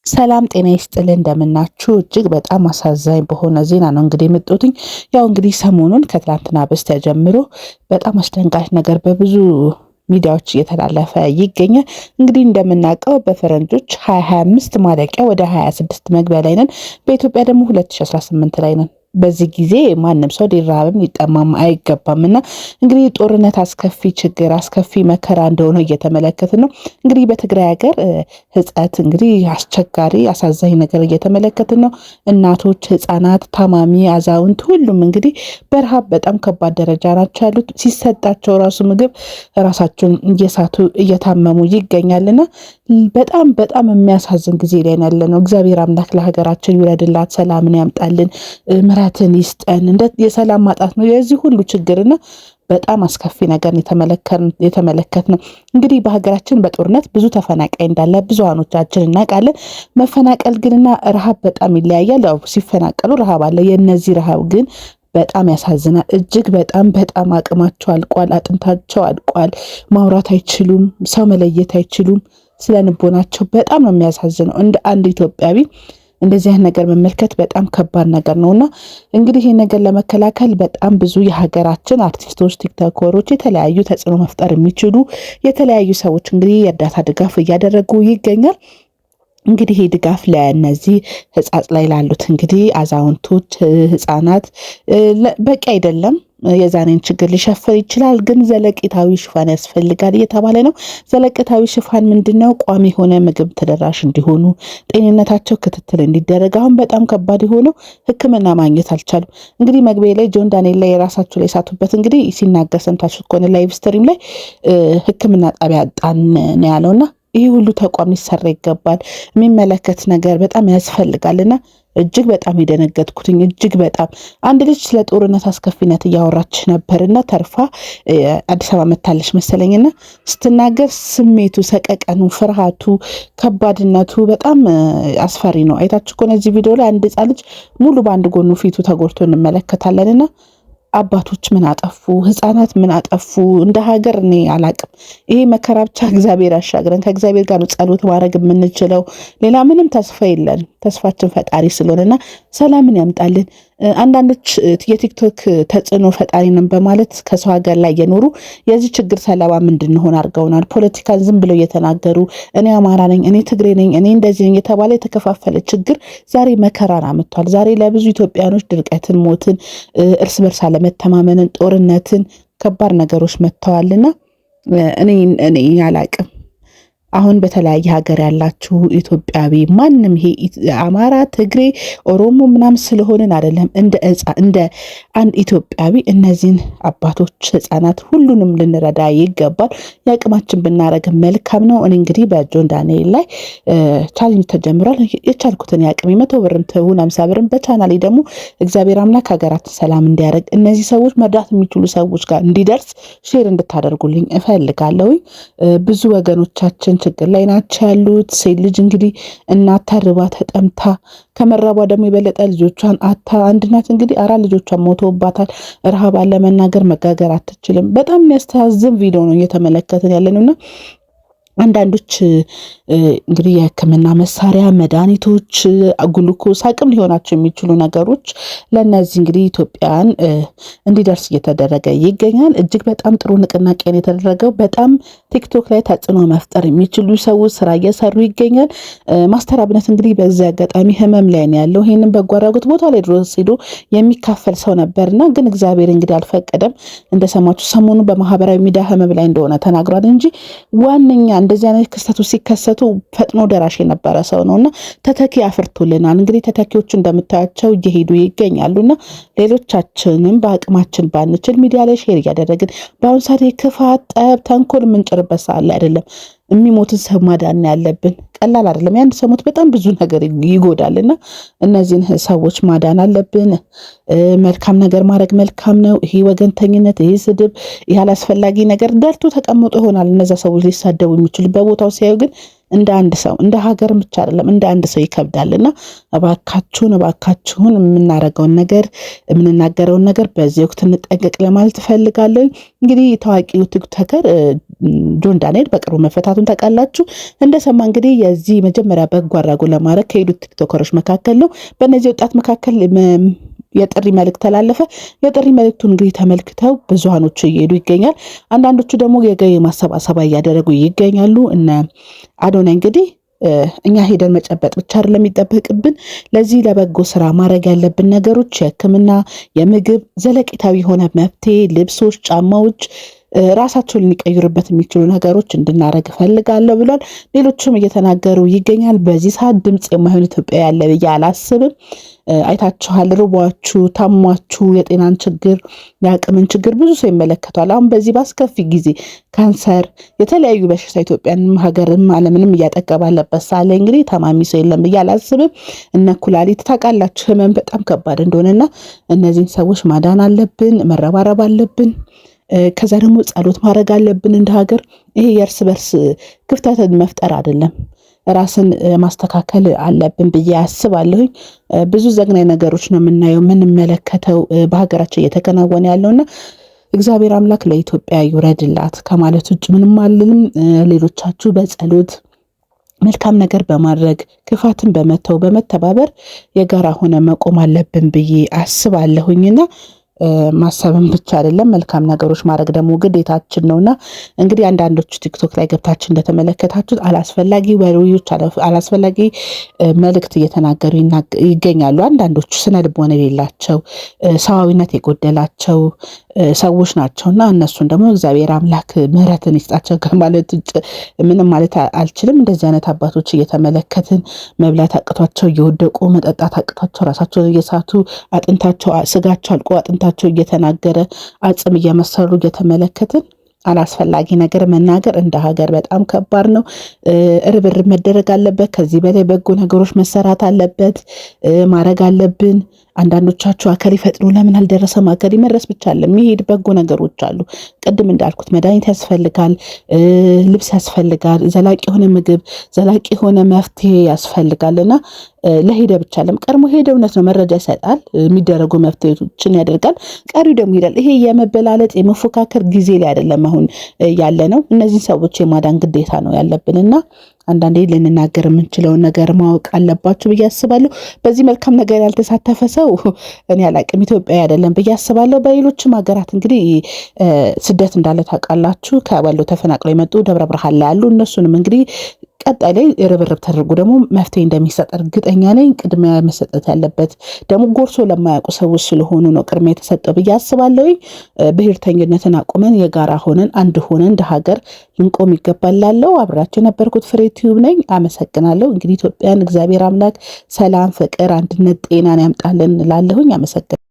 ሰላም ጤና ይስጥልን እንደምናችሁ። እጅግ በጣም አሳዛኝ በሆነ ዜና ነው እንግዲህ የመጣሁት። ያው እንግዲህ ሰሞኑን ከትላንትና በስቲያ ጀምሮ በጣም አስደንጋጭ ነገር በብዙ ሚዲያዎች እየተላለፈ ይገኛል። እንግዲህ እንደምናውቀው በፈረንጆች 2025 ማለቂያ ወደ 26 መግቢያ ላይ ነን። በኢትዮጵያ ደግሞ 2018 ላይ ነን። በዚህ ጊዜ ማንም ሰው ሊራብም ሊጠማም አይገባምና እንግዲህ ጦርነት አስከፊ ችግር አስከፊ መከራ እንደሆነ እየተመለከትን ነው። እንግዲህ በትግራይ ሀገር ሕጻት እንግዲህ አስቸጋሪ አሳዛኝ ነገር እየተመለከትን ነው። እናቶች፣ ሕጻናት፣ ታማሚ፣ አዛውንት ሁሉም እንግዲህ በረሃብ በጣም ከባድ ደረጃ ናቸው ያሉት። ሲሰጣቸው ራሱ ምግብ ራሳቸውን እየሳቱ እየታመሙ ይገኛልና በጣም በጣም የሚያሳዝን ጊዜ ላይ ያለ ነው። እግዚአብሔር አምላክ ለሀገራችን ይውረድላት፣ ሰላምን ያምጣልን፣ ምሕረትን ይስጠን። እንደ የሰላም ማጣት ነው የዚህ ሁሉ ችግርና በጣም አስከፊ ነገር የተመለከት ነው። እንግዲህ በሀገራችን በጦርነት ብዙ ተፈናቃይ እንዳለ ብዙሃኖቻችን እናውቃለን። መፈናቀል ግንና ረሃብ በጣም ይለያያል። ያው ሲፈናቀሉ ረሃብ አለ። የነዚህ ረሃብ ግን በጣም ያሳዝናል። እጅግ በጣም በጣም አቅማቸው አልቋል፣ አጥንታቸው አልቋል። ማውራት አይችሉም፣ ሰው መለየት አይችሉም። ስለ ንቦናቸው በጣም ነው የሚያሳዝነው። እንደ አንድ ኢትዮጵያዊ እንደዚህ አይነት ነገር መመልከት በጣም ከባድ ነገር ነውና እንግዲህ ይሄን ነገር ለመከላከል በጣም ብዙ የሀገራችን አርቲስቶች፣ ቲክቶከሮች፣ የተለያዩ ተጽዕኖ መፍጠር የሚችሉ የተለያዩ ሰዎች እንግዲህ የእርዳታ ድጋፍ እያደረጉ ይገኛል። እንግዲህ ይህ ድጋፍ ለእነዚህ ሕጻጽ ላይ ላሉት እንግዲህ አዛውንቶች፣ ሕጻናት በቂ አይደለም። የዛኔን ችግር ሊሸፍን ይችላል፣ ግን ዘለቂታዊ ሽፋን ያስፈልጋል እየተባለ ነው። ዘለቂታዊ ሽፋን ምንድነው? ቋሚ የሆነ ምግብ ተደራሽ እንዲሆኑ፣ ጤንነታቸው ክትትል እንዲደረግ። አሁን በጣም ከባድ የሆነው ሕክምና ማግኘት አልቻሉም። እንግዲህ መግቢያ ላይ ጆን ዳንኤል ላይ የራሳቸው ላይ ሳቱበት እንግዲህ ሲናገር ሰምታችሁ ከሆነ ላይቭ ስትሪም ላይ ሕክምና ጣቢያ ጣን ነው ያለውና ይህ ሁሉ ተቋም ሊሰራ ይገባል። የሚመለከት ነገር በጣም ያስፈልጋልና እጅግ በጣም የደነገጥኩትኝ እጅግ በጣም አንድ ልጅ ስለ ጦርነት አስከፊነት እያወራች ነበርና ተርፋ አዲስ አበባ መታለች መሰለኝና ስትናገር ስሜቱ፣ ሰቀቀኑ፣ ፍርሃቱ፣ ከባድነቱ በጣም አስፈሪ ነው። አይታችሁ ከሆነ እዚህ ቪዲዮ ላይ አንድ ሕፃን ልጅ ሙሉ በአንድ ጎኑ ፊቱ ተጎድቶ እንመለከታለንና አባቶች ምን አጠፉ? ህፃናት ምን አጠፉ? እንደ ሀገር እኔ አላቅም። ይሄ መከራ ብቻ እግዚአብሔር ያሻግረን። ከእግዚአብሔር ጋር ጸሎት ማድረግ የምንችለው ሌላ ምንም ተስፋ የለን። ተስፋችን ፈጣሪ ስለሆነና ሰላምን ያምጣልን። አንዳንዶች የቲክቶክ ተጽዕኖ ፈጣሪ ነን በማለት ከሰው ሀገር ላይ የኖሩ የዚህ ችግር ሰለባ እንድንሆን አድርገውናል። ፖለቲካን ዝም ብለው እየተናገሩ እኔ አማራ ነኝ፣ እኔ ትግሬ ነኝ፣ እኔ እንደዚህ ነኝ የተባለ የተከፋፈለ ችግር ዛሬ መከራን አምጥቷል። ዛሬ ለብዙ ኢትዮጵያኖች ድርቀትን፣ ሞትን፣ እርስ በርስ አለመተማመንን፣ ጦርነትን፣ ከባድ ነገሮች መጥተዋልና እኔ አላቅም። አሁን በተለያየ ሀገር ያላችሁ ኢትዮጵያዊ ማንም ይሄ አማራ፣ ትግሬ፣ ኦሮሞ ምናምን ስለሆንን አይደለም። እንደ አንድ ኢትዮጵያዊ እነዚህን አባቶች፣ ህፃናት ሁሉንም ልንረዳ ይገባል። የአቅማችን ብናረግ መልካም ነው። እኔ እንግዲህ በጆን ዳንኤል ላይ ቻሌንጅ ተጀምሯል። የቻልኩትን የአቅሜ 100 ብርም ትሁን 50 ብርም በቻናሌ ደግሞ እግዚአብሔር አምላክ ሀገራችን ሰላም እንዲያደርግ እነዚህ ሰዎች መርዳት የሚችሉ ሰዎች ጋር እንዲደርስ ሼር እንድታደርጉልኝ እፈልጋለሁኝ። ብዙ ወገኖቻችን ችግር ላይ ናቸው ያሉት። ሴት ልጅ እንግዲህ እናት ተርባ ተጠምታ ከመራቧ ደግሞ የበለጠ ልጆቿን አታ አንድ ናት እንግዲህ 4 ልጆቿን ሞተውባታል። ረሃብ አለ፣ መናገር መጋገር አትችልም። በጣም የሚያስተዛዝን ቪዲዮ ነው እየተመለከትን ያለነውና አንዳንዶች እንግዲህ የሕክምና መሳሪያ፣ መድኃኒቶች፣ ግሉኮስ አቅም ሊሆናቸው የሚችሉ ነገሮች ለእነዚህ እንግዲህ ኢትዮጵያን እንዲደርስ እየተደረገ ይገኛል። እጅግ በጣም ጥሩ ንቅናቄ ነው የተደረገው። በጣም ቲክቶክ ላይ ተጽዕኖ መፍጠር የሚችሉ ሰዎች ስራ እየሰሩ ይገኛል። ማስተር አብነት እንግዲህ በዚህ አጋጣሚ ህመም ላይ ነው ያለው። ይህንን በጎ አድራጎት ቦታ ላይ ድረስ ሄዶ የሚካፈል ሰው ነበርና ግን እግዚአብሔር እንግዲህ አልፈቀደም። እንደሰማችሁ ሰሞኑ በማህበራዊ ሚዲያ ህመም ላይ እንደሆነ ተናግሯል እንጂ ዋነኛ እንደዚህ አይነት ክስተቶች ሲከሰቱ ፈጥኖ ደራሽ የነበረ ሰው ነውና ተተኪ አፍርቶልናል። እንግዲህ ተተኪዎቹ እንደምታያቸው እየሄዱ ይገኛሉና ሌሎቻችንም በአቅማችን ባንችል ሚዲያ ላይ ሼር እያደረግን በአሁኑ ሰዓት ክፋት፣ ጠብ፣ ተንኮል የምንጭርበት ሰዓት ላይ አይደለም። የሚሞትን ሰው ማዳን ያለብን። ቀላል አይደለም። የአንድ ሰው ሞት በጣም ብዙ ነገር ይጎዳልና እነዚህን ሰዎች ማዳን አለብን። መልካም ነገር ማድረግ መልካም ነው። ይሄ ወገንተኝነት፣ ይሄ ስድብ፣ ይሄ አላስፈላጊ ነገር ደርቶ ተቀምጦ ይሆናል እነዛ ሰዎች ሊሳደቡ የሚችሉ በቦታው ሲያዩ ግን እንደ አንድ ሰው እንደ ሀገር ብቻ አይደለም እንደ አንድ ሰው ይከብዳልና እባካችሁን የምናደርገውን ነገር የምንናገረውን ነገር በዚህ ወቅት እንጠንቀቅ ለማለት እፈልጋለሁ። እንግዲህ ታዋቂው ቲክቶከር ጆን ዳንኤል በቅርቡ መፈታቱን ታውቃላችሁ። እንደሰማ እንግዲህ የዚህ መጀመሪያ በጎ አድራጎት ለማድረግ ከሄዱት ቲክቶከሮች መካከል ነው። በእነዚህ ወጣት መካከል የጥሪ መልእክት ተላለፈ። የጥሪ መልእክቱን እንግዲህ ተመልክተው ብዙሃኖቹ እየሄዱ ይገኛል። አንዳንዶቹ ደግሞ የገቢ ማሰባሰባ እያደረጉ ይገኛሉ። እነ አዶናይ እንግዲህ እኛ ሄደን መጨበጥ ብቻ አይደለም የሚጠበቅብን፣ ለዚህ ለበጎ ስራ ማድረግ ያለብን ነገሮች የሕክምና፣ የምግብ፣ ዘለቂታዊ የሆነ መፍትሄ፣ ልብሶች፣ ጫማዎች ራሳቸውን ሊቀይሩበት የሚችሉ ነገሮች እንድናረግ እፈልጋለሁ ብሏል። ሌሎችም እየተናገሩ ይገኛል። በዚህ ሰዓት ድምፅ የማይሆን ኢትዮጵያ ያለ ብዬ አላስብም። አይታችኋል። ርቧችሁ ታሟችሁ የጤናን ችግር የአቅምን ችግር ብዙ ሰው ይመለከቷል። አሁን በዚህ በአስከፊ ጊዜ ካንሰር፣ የተለያዩ በሽታ ኢትዮጵያንም ሀገርም ዓለምንም እያጠቃ ባለበት ሳለ እንግዲህ ታማሚ ሰው የለም ብዬ አላስብም። እነ ኩላሊት ታውቃላችሁ ህመም በጣም ከባድ እንደሆነና እነዚህን ሰዎች ማዳን አለብን፣ መረባረብ አለብን። ከዛ ደግሞ ጸሎት ማድረግ አለብን እንደ ሀገር። ይሄ የእርስ በርስ ክፍተትን መፍጠር አይደለም፣ ራስን ማስተካከል አለብን ብዬ አስባለሁኝ። ብዙ ዘግናኝ ነገሮች ነው የምናየው የምንመለከተው በሀገራችን እየተከናወነ ያለውና እግዚአብሔር አምላክ ለኢትዮጵያ ይውረድላት ከማለት ውጭ ምንም አልልም። ሌሎቻችሁ በጸሎት መልካም ነገር በማድረግ ክፋትን በመተው በመተባበር የጋራ ሆነ መቆም አለብን ብዬ አስባለሁኝና ማሰብም ብቻ አይደለም መልካም ነገሮች ማድረግ ደግሞ ግዴታችን ነውና እንግዲህ አንዳንዶቹ ቲክቶክ ላይ ገብታችሁ እንደተመለከታችሁት አላስፈላጊ ወሬዎች፣ አላስፈላጊ መልእክት እየተናገሩ ይገኛሉ። አንዳንዶቹ ስነ ልቦና የሌላቸው ሰዋዊነት የጎደላቸው ሰዎች ናቸውና እነሱን ደግሞ እግዚአብሔር አምላክ ምሕረትን ይስጣቸው ከማለት ውጭ ምንም ማለት አልችልም። እንደዚህ አይነት አባቶች እየተመለከትን መብላት አቅቷቸው እየወደቁ መጠጣት አቅቷቸው ራሳቸውን እየሳቱ አጥንታቸው ስጋቸው አልቆ አጥንታቸው እየተናገረ አጽም እየመሰሉ እየተመለከትን አላስፈላጊ ነገር መናገር እንደ ሀገር በጣም ከባድ ነው። ርብርብ መደረግ አለበት። ከዚህ በላይ በጎ ነገሮች መሰራት አለበት ማድረግ አለብን። አንዳንዶቻችሁ አከሪ ፈጥኖ ለምን አልደረሰም? አከሪ መድረስ ብቻ አለ የሚሄድ በጎ ነገሮች አሉ። ቅድም እንዳልኩት መድኃኒት ያስፈልጋል፣ ልብስ ያስፈልጋል፣ ዘላቂ የሆነ ምግብ፣ ዘላቂ የሆነ መፍትሄ ያስፈልጋልና ለሄደ ብቻ አለም ቀድሞ ሄደ እውነት ነው መረጃ ይሰጣል፣ የሚደረጉ መፍትሄዎችን ያደርጋል። ቀሪው ደግሞ ይሄዳል። ይሄ የመበላለጥ የመፎካከር ጊዜ ላይ አይደለም አሁን ያለ ነው። እነዚህን ሰዎች የማዳን ግዴታ ነው ያለብንና አንዳንዴ ልንናገር የምንችለውን ነገር ማወቅ አለባችሁ ብዬ አስባለሁ። በዚህ መልካም ነገር ያልተሳተፈ ሰው እኔ አላቅም ኢትዮጵያ አይደለም ብዬ አስባለሁ። በሌሎችም ሀገራት እንግዲህ ስደት እንዳለ ታውቃላችሁ። ከወሎ ተፈናቅለው የመጡ ደብረ ብርሃን ላይ ያሉ እነሱንም እንግዲህ ቀጣይ ላይ ርብርብ ተደርጎ ደግሞ መፍትሄ እንደሚሰጥ እርግጠኛ ነኝ። ቅድሚያ መሰጠት ያለበት ደግሞ ጎርሶ ለማያውቁ ሰዎች ስለሆኑ ነው ቅድሚያ የተሰጠው ብዬ አስባለሁ። ብሔርተኝነትን አቁመን የጋራ ሆነን አንድ ሆነን እንደ ሀገር ልንቆም ይገባል። ላለው አብራችሁ የነበርኩት ፍሬ ቲዩብ ነኝ። አመሰግናለሁ። እንግዲህ ኢትዮጵያን እግዚአብሔር አምላክ ሰላም፣ ፍቅር፣ አንድነት፣ ጤናን ያምጣልን ላለሁኝ አመሰግናለሁ።